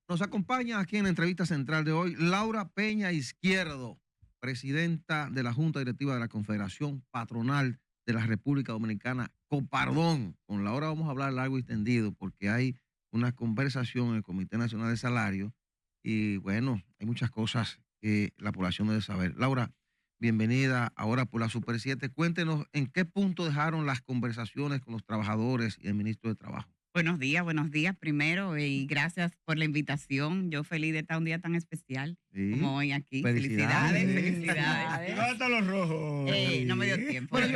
Nos acompaña aquí en la entrevista central de hoy Laura Peña Izquierdo, presidenta de la Junta Directiva de la Confederación Patronal de la República Dominicana, Copardón. Con Laura vamos a hablar largo y tendido porque hay una conversación en el Comité Nacional de Salario y bueno, hay muchas cosas que la población debe saber. Laura, bienvenida ahora por la Super 7. Cuéntenos en qué punto dejaron las conversaciones con los trabajadores y el ministro de Trabajo. Buenos días primero y gracias por la invitación. Yo feliz de estar un día tan especial como Sí. hoy aquí. Felicidades. Felicidades. ¿Y dónde están los rojos? No me dio tiempo. Bueno, yo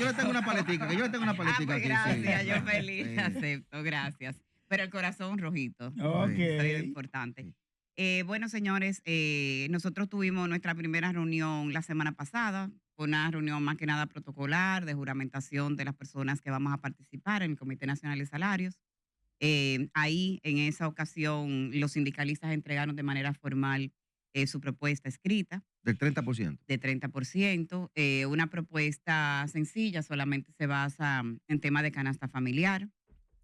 le tengo una paletica, Pues aquí. gracias, Sí. yo feliz, Sí. acepto, gracias. Pero el corazón rojito, Ok. eso es lo importante. Bueno, señores, nosotros tuvimos nuestra primera reunión la semana pasada. Fue una reunión más que nada protocolar de juramentación de las personas que vamos a participar en el Comité Nacional de Salarios. Ahí, en esa ocasión, los sindicalistas entregaron de manera formal su propuesta escrita Del 30%. de 30%. Una propuesta sencilla, solamente se basa en tema de canasta familiar.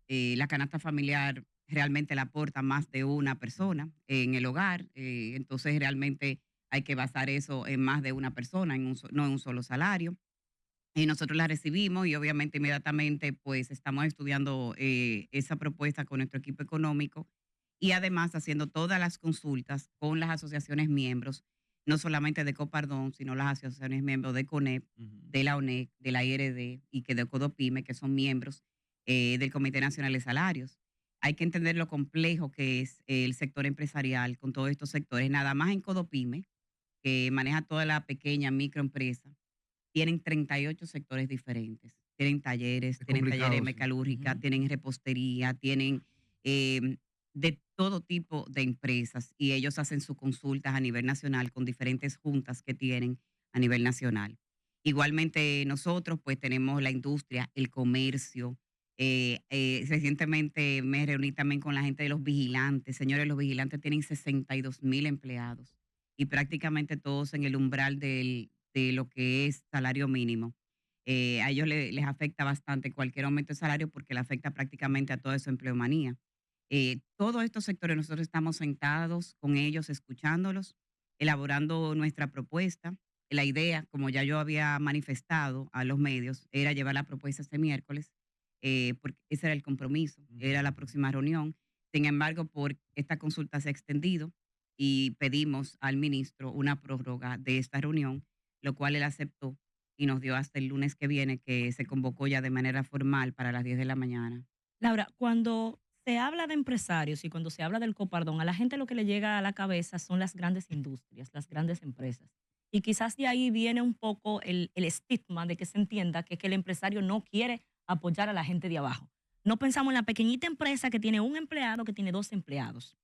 La canasta familiar realmente la aporta más de una persona en el hogar, entonces realmente hay que basar eso en más de una persona, no en un solo salario. Y nosotros la recibimos y obviamente inmediatamente pues estamos estudiando esa propuesta con nuestro equipo económico y además haciendo todas las consultas con las asociaciones miembros, no solamente de Copardón, sino las asociaciones miembros de CONEP, de la ONEC, de la IRD y que de CODOPYME, que son miembros del Comité Nacional de Salarios. Hay que entender lo complejo que es el sector empresarial con todos estos sectores. Nada más en CODOPYME, que maneja toda la pequeña microempresa, tienen 38 sectores diferentes. Tienen talleres, Es tienen complicado, talleres sí. metalúrgica, tienen repostería, tienen de todo tipo de empresas y ellos hacen sus consultas a nivel nacional con diferentes juntas que tienen a nivel nacional. Igualmente nosotros pues tenemos la industria, el comercio. Recientemente me reuní también con la gente de los vigilantes. Señores, los vigilantes tienen 62,000 empleados y prácticamente todos en el umbral de lo que es salario mínimo. A ellos les afecta bastante cualquier aumento de salario porque le afecta prácticamente a toda su empleomanía. Todos estos sectores nosotros estamos sentados con ellos, escuchándolos, elaborando nuestra propuesta. La idea, como ya yo había manifestado a los medios, era llevar la propuesta este miércoles, porque ese era el compromiso, era la próxima reunión. Sin embargo, por esta consulta se ha extendido y pedimos al ministro una prórroga de esta reunión, lo cual él aceptó y nos dio hasta el lunes que viene, que se convocó ya de manera formal para las 10 de la mañana. Laura, cuando se habla de empresarios y cuando se habla del Copardón, a la gente lo que le llega a la cabeza son las grandes industrias, las grandes empresas. Y quizás de ahí viene un poco el estigma de que se entienda que el empresario no quiere apoyar a la gente de abajo. No pensamos en la pequeñita empresa que tiene un empleado, que tiene 2 empleados.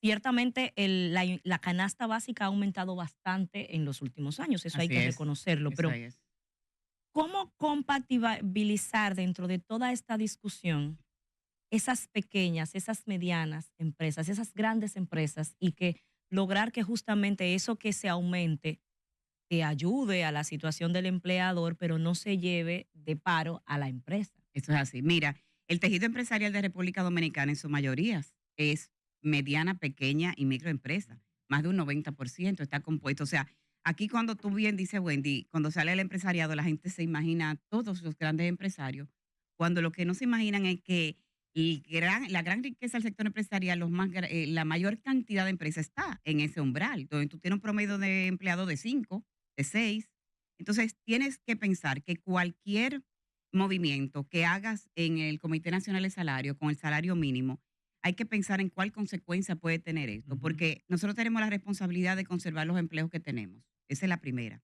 Ciertamente la canasta básica ha aumentado bastante en los últimos años, eso hay Así que es, reconocerlo, eso pero es. ¿cómo compatibilizar dentro de toda esta discusión esas pequeñas, esas medianas empresas, esas grandes empresas y que lograr que justamente eso que se aumente, que ayude a la situación del empleador, pero no se lleve de paro a la empresa? Eso es así. Mira, el tejido empresarial de República Dominicana en su mayoría es mediana, pequeña y microempresa. Más de un 90% está compuesto. O sea, aquí cuando tú bien dices, Wendy, cuando sale el empresariado, la gente se imagina a todos los grandes empresarios, cuando lo que no se imaginan es que la gran riqueza del sector empresarial, la mayor cantidad de empresas está en ese umbral, donde tú tienes un promedio de empleados de 5, de 6. Entonces, tienes que pensar que cualquier movimiento que hagas en el Comité Nacional de Salario con el salario mínimo, hay que pensar en cuál consecuencia puede tener esto, porque nosotros tenemos la responsabilidad de conservar los empleos que tenemos. Esa es la primera.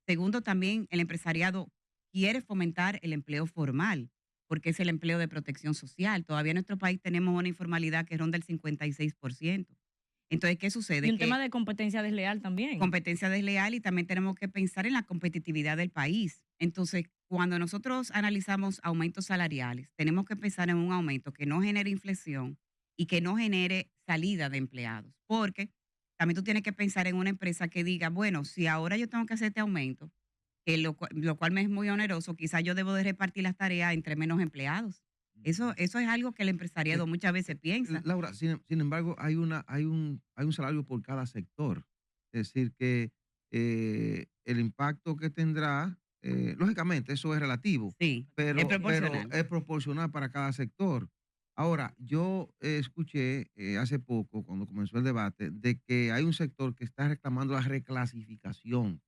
Segundo, también el empresariado quiere fomentar el empleo formal, porque es el empleo de protección social. Todavía en nuestro país tenemos una informalidad que ronda el 56%. Entonces, ¿qué sucede? Y un tema de competencia desleal también. Competencia desleal y también tenemos que pensar en la competitividad del país. Entonces, cuando nosotros analizamos aumentos salariales, tenemos que pensar en un aumento que no genere inflexión y que no genere salida de empleados, porque también tú tienes que pensar en una empresa que diga, bueno, si ahora yo tengo que hacer este aumento, lo cual me es muy oneroso, quizás yo debo de repartir las tareas entre menos empleados. Eso es algo que el empresariado muchas veces piensa. Laura, sin embargo, hay un salario por cada sector. Es decir, que el impacto que tendrá, lógicamente, eso es relativo, Sí, pero es proporcional. es proporcional para cada sector. Ahora, yo escuché hace poco, cuando comenzó el debate, de que hay un sector que está reclamando la reclasificación,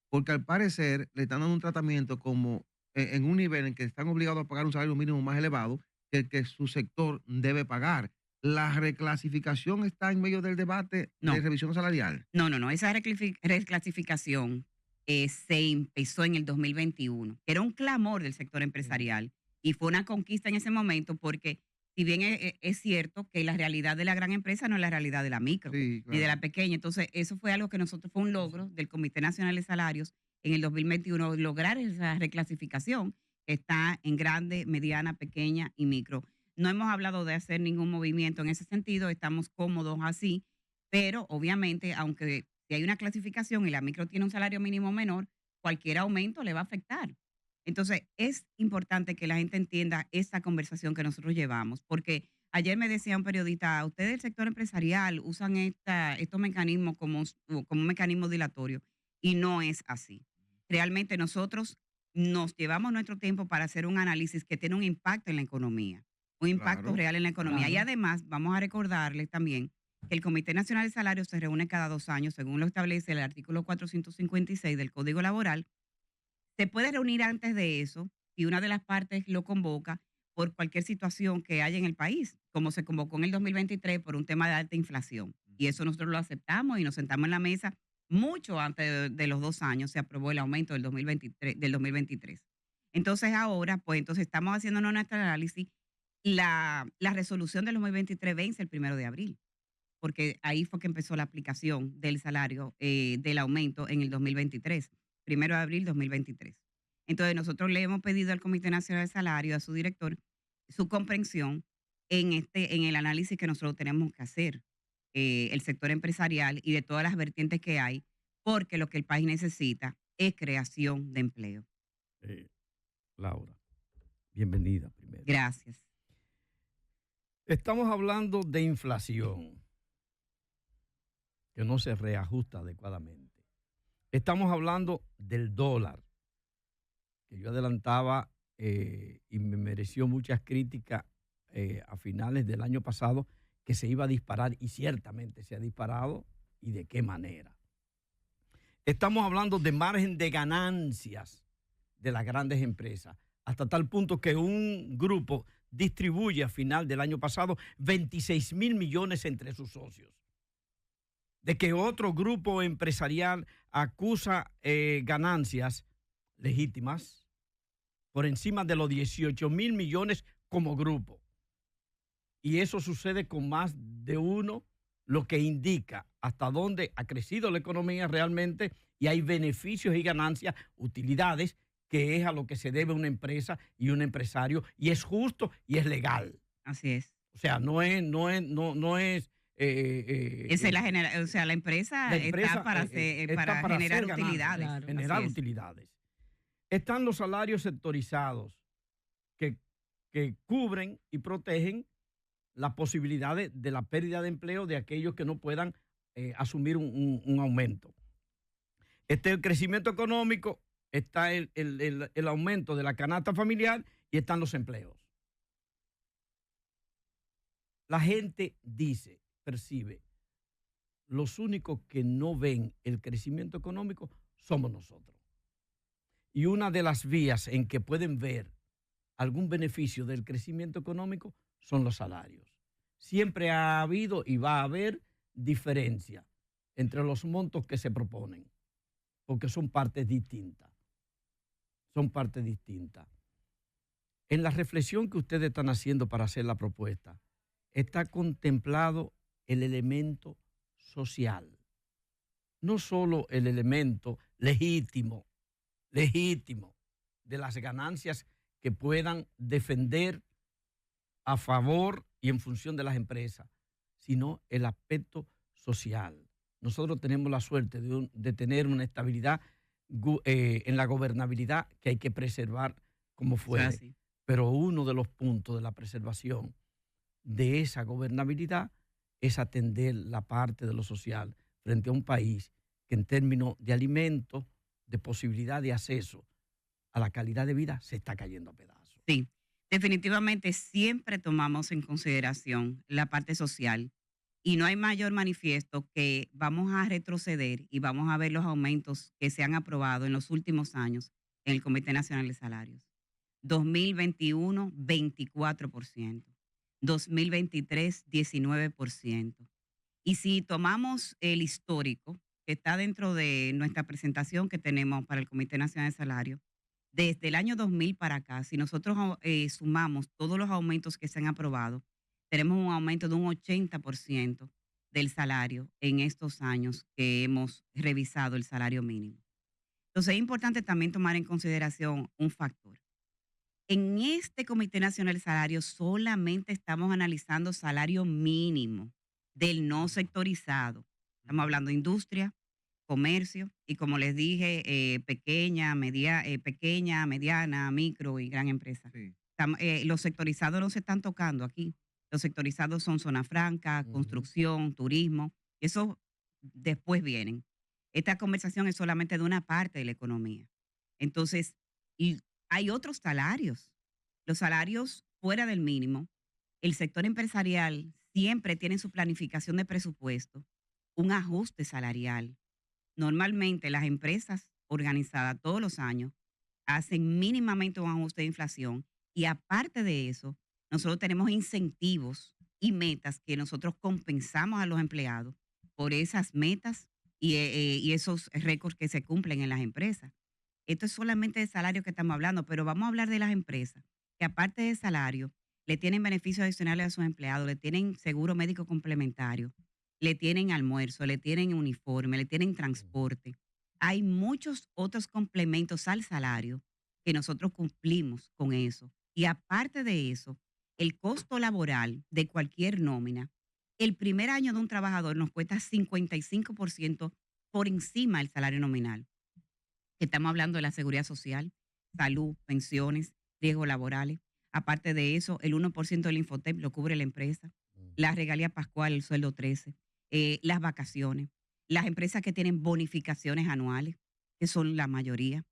porque al parecer le están dando un tratamiento como en un nivel en que están obligados a pagar un salario mínimo más elevado que el que su sector debe pagar. ¿La reclasificación está en medio del debate No. de revisión salarial? No. Esa reclasificación se empezó en el 2021. Era un clamor del sector empresarial y fue una conquista en ese momento porque si bien es cierto que la realidad de la gran empresa no es la realidad de la micro Sí, ni de claro. la pequeña. Entonces, eso fue algo que fue un logro del Comité Nacional de Salarios en el 2021, lograr esa reclasificación que está en grande, mediana, pequeña y micro. No hemos hablado de hacer ningún movimiento en ese sentido, estamos cómodos así, pero obviamente, aunque si hay una clasificación y la micro tiene un salario mínimo menor, cualquier aumento le va a afectar. Entonces, es importante que la gente entienda esta conversación que nosotros llevamos, porque ayer me decía un periodista, ustedes del sector empresarial usan estos mecanismos como un mecanismo dilatorio, y no es así. Realmente nosotros nos llevamos nuestro tiempo para hacer un análisis que tiene un impacto en la economía, un impacto Claro, real en la economía. Y claro. además, vamos a recordarles también que el Comité Nacional de Salarios se reúne cada 2 años, según lo establece el artículo 456 del Código Laboral. Se puede reunir antes de eso y una de las partes lo convoca por cualquier situación que haya en el país, como se convocó en el 2023 por un tema de alta inflación. Y eso nosotros lo aceptamos y nos sentamos en la mesa mucho antes de los 2 años, se aprobó el aumento del 2023. Entonces ahora, pues entonces estamos haciéndonos nuestro análisis. La resolución del 2023 vence el 1 de abril, porque ahí fue que empezó la aplicación del salario, del aumento en el 2023, 1 de abril 2023. Entonces nosotros le hemos pedido al Comité Nacional de Salario, a su director, su comprensión en el análisis que nosotros tenemos que hacer, el sector empresarial y de todas las vertientes que hay, porque lo que el país necesita es creación de empleo. Laura, bienvenida primero. Gracias. Estamos hablando de inflación, que no se reajusta adecuadamente. Estamos hablando del dólar, que yo adelantaba y me mereció muchas críticas a finales del año pasado, que se iba a disparar y ciertamente se ha disparado y de qué manera. Estamos hablando de margen de ganancias de las grandes empresas, hasta tal punto que un grupo distribuye a final del año pasado 26,000 millones entre sus socios. De que otro grupo empresarial acusa ganancias legítimas por encima de los 18,000 millones como grupo. Y eso sucede con más de uno, lo que indica hasta dónde ha crecido la economía realmente y hay beneficios y ganancias, utilidades, que es a lo que se debe una empresa y un empresario, y es justo y es legal. Así es. O sea, no es Esa es la empresa está para generar hacer utilidades. ganancias, generar Así es. utilidades. Están los salarios sectorizados que cubren y protegen las posibilidades de la pérdida de empleo de aquellos que no puedan asumir un aumento. El crecimiento económico, está el aumento de la canasta familiar y están los empleos. La gente percibe, los únicos que no ven el crecimiento económico somos nosotros. Y una de las vías en que pueden ver algún beneficio del crecimiento económico son los salarios. Siempre ha habido y va a haber diferencia entre los montos que se proponen, porque son partes distintas. Son partes distintas. En la reflexión que ustedes están haciendo para hacer la propuesta, está contemplado el elemento social, no solo el elemento legítimo de las ganancias que puedan defender a favor y en función de las empresas, sino el aspecto social. Nosotros tenemos la suerte de tener una estabilidad en la gobernabilidad que hay que preservar como fuere. Pero uno de los puntos de la preservación de esa gobernabilidad es atender la parte de lo social frente a un país que en términos de alimentos, de posibilidad de acceso a la calidad de vida, se está cayendo a pedazos. Sí, definitivamente siempre tomamos en consideración la parte social y no hay mayor manifiesto que vamos a retroceder y vamos a ver los aumentos que se han aprobado en los últimos años en el Comité Nacional de Salarios. 2021, 24%. 2023, 19%. Y si tomamos el histórico, que está dentro de nuestra presentación que tenemos para el Comité Nacional de Salarios, desde el año 2000 para acá, si nosotros sumamos todos los aumentos que se han aprobado, tenemos un aumento de un 80% del salario en estos años que hemos revisado el salario mínimo. Entonces es importante también tomar en consideración un factor. En este Comité Nacional de Salarios solamente estamos analizando salario mínimo del no sectorizado. Estamos hablando de industria, comercio y, como les dije, pequeña, mediana, micro y gran empresa. Sí. Los sectorizados no se están tocando aquí. Los sectorizados son zona franca, construcción, turismo. Eso después vienen. Esta conversación es solamente de una parte de la economía. Entonces, y hay otros salarios. Los salarios fuera del mínimo. El sector empresarial siempre tiene en su planificación de presupuesto un ajuste salarial. Normalmente las empresas organizadas todos los años hacen mínimamente un ajuste de inflación y aparte de eso, nosotros tenemos incentivos y metas que nosotros compensamos a los empleados por esas metas y esos récords que se cumplen en las empresas. Esto es solamente de salario que estamos hablando, pero vamos a hablar de las empresas que aparte de salario le tienen beneficios adicionales a sus empleados, le tienen seguro médico complementario, le tienen almuerzo, le tienen uniforme, le tienen transporte. Hay muchos otros complementos al salario que nosotros cumplimos con eso. Y aparte de eso, el costo laboral de cualquier nómina, el primer año de un trabajador nos cuesta 55% por encima del salario nominal. Estamos hablando de la seguridad social, salud, pensiones, riesgos laborales. Aparte de eso, el 1% del Infotep lo cubre la empresa, la regalía pascual, el sueldo 13, las vacaciones, las empresas que tienen bonificaciones anuales, que son la mayoría.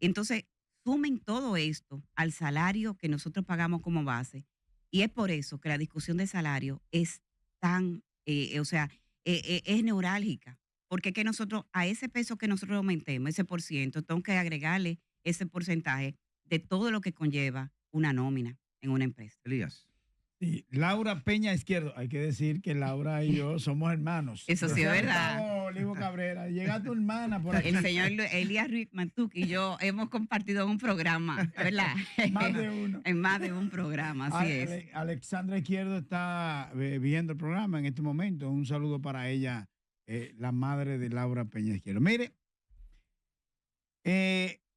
Entonces, sumen todo esto al salario que nosotros pagamos como base y es por eso que la discusión de salario es tan, es neurálgica. Porque que nosotros, a ese peso que nosotros aumentemos, ese por ciento, tengo que agregarle ese porcentaje de todo lo que conlleva una nómina en una empresa. Elías. Sí, Laura Peña Izquierdo. Hay que decir que Laura y yo somos hermanos. Eso sí es verdad. Olivo Cabrera, llega tu hermana por aquí. El señor Elías Ruiz Mantuc y yo hemos compartido un programa, ¿verdad? Más de uno. En más de un programa, así es. Alexandra Izquierdo está viendo el programa en este momento. Un saludo para ella, la madre de Laura Peña Izquierdo. Mire,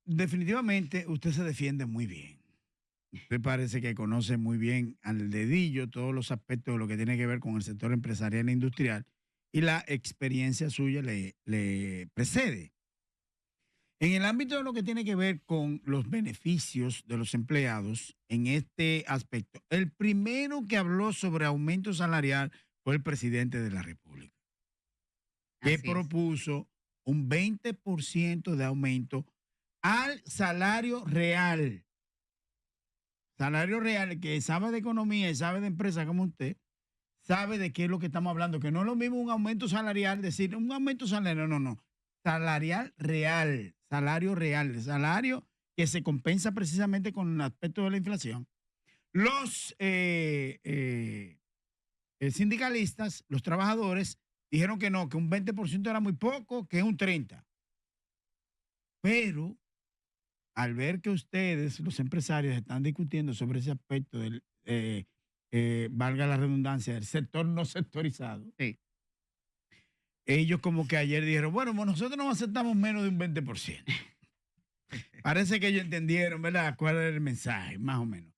definitivamente usted se defiende muy bien. Usted parece que conoce muy bien al dedillo todos los aspectos de lo que tiene que ver con el sector empresarial e industrial y la experiencia suya le precede. En el ámbito de lo que tiene que ver con los beneficios de los empleados en este aspecto, el primero que habló sobre aumento salarial fue el presidente de la República, que propuso un 20% de aumento al salario real. Salario real, que sabe de economía y sabe de empresa como usted, sabe de qué es lo que estamos hablando, que no es lo mismo un aumento salarial, decir un aumento salarial, no. Salarial real, salario real, el salario que se compensa precisamente con el aspecto de la inflación. Los sindicalistas, los trabajadores, dijeron que no, que un 20% era muy poco, que un 30%. Pero al ver que ustedes, los empresarios, están discutiendo sobre ese aspecto del, valga la redundancia, del sector no sectorizado, Sí. Ellos como que ayer dijeron, bueno, nosotros no aceptamos menos de un 20%. Parece que ellos entendieron, ¿verdad?, cuál era el mensaje, más o menos.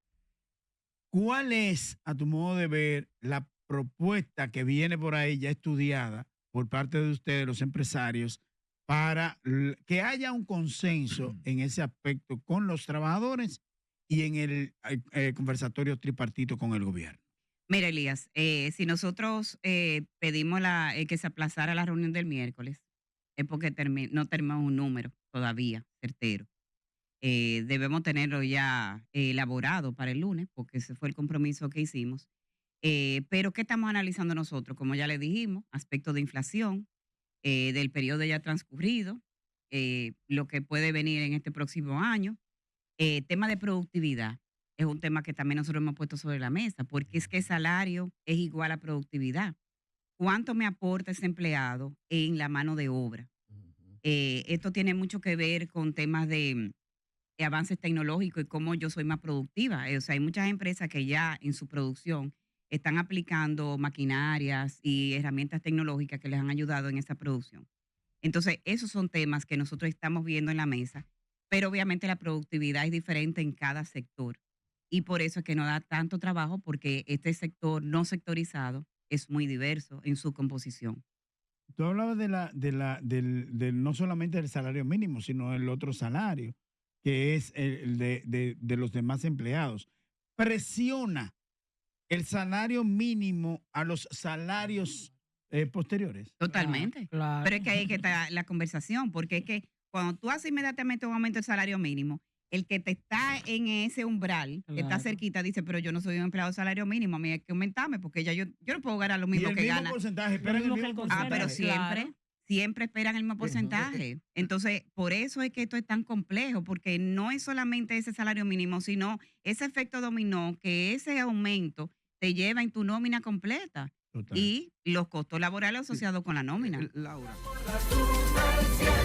¿Cuál es, a tu modo de ver, la propuesta que viene por ahí ya estudiada por parte de ustedes, los empresarios, para que haya un consenso en ese aspecto con los trabajadores y en el conversatorio tripartito con el gobierno? Mira, Elías, si nosotros pedimos que se aplazara la reunión del miércoles, es porque no tenemos un número todavía certero. Debemos tenerlo ya elaborado para el lunes, porque ese fue el compromiso que hicimos. Pero ¿qué estamos analizando nosotros? Como ya le dijimos, aspectos de inflación, del periodo ya transcurrido, lo que puede venir en este próximo año, tema de productividad. Es un tema que también nosotros hemos puesto sobre la mesa, porque es que el salario es igual a productividad. ¿Cuánto me aporta ese empleado en la mano de obra? Esto tiene mucho que ver con temas de avances tecnológicos y cómo yo soy más productiva. O sea, hay muchas empresas que ya en su producción están aplicando maquinarias y herramientas tecnológicas que les han ayudado en esa producción. Entonces, esos son temas que nosotros estamos viendo en la mesa, pero obviamente la productividad es diferente en cada sector. Y por eso es que nos da tanto trabajo, porque este sector no sectorizado es muy diverso en su composición. Tú hablabas del no solamente del salario mínimo, sino el otro salario, que es el de los demás empleados. Presiona el salario mínimo a los salarios posteriores. Totalmente. Claro. Pero es que ahí que está la conversación, porque es que cuando tú haces inmediatamente un aumento del salario mínimo, el que te está en ese umbral, que está Claro. cerquita, dice, pero yo no soy un empleado de salario mínimo, a mí hay que aumentarme, porque ya yo no puedo ganar lo Y mismo el que mismo gana. porcentaje, esperan mismo el que mismo el Ah, pero porcentaje. Claro. siempre esperan el mismo porcentaje. Entonces, por eso es que esto es tan complejo, porque no es solamente ese salario mínimo, sino ese efecto dominó, que ese aumento te lleva en tu nómina completa Total. y los costos laborales asociados con la nómina. Laura. Por la suma del cielo.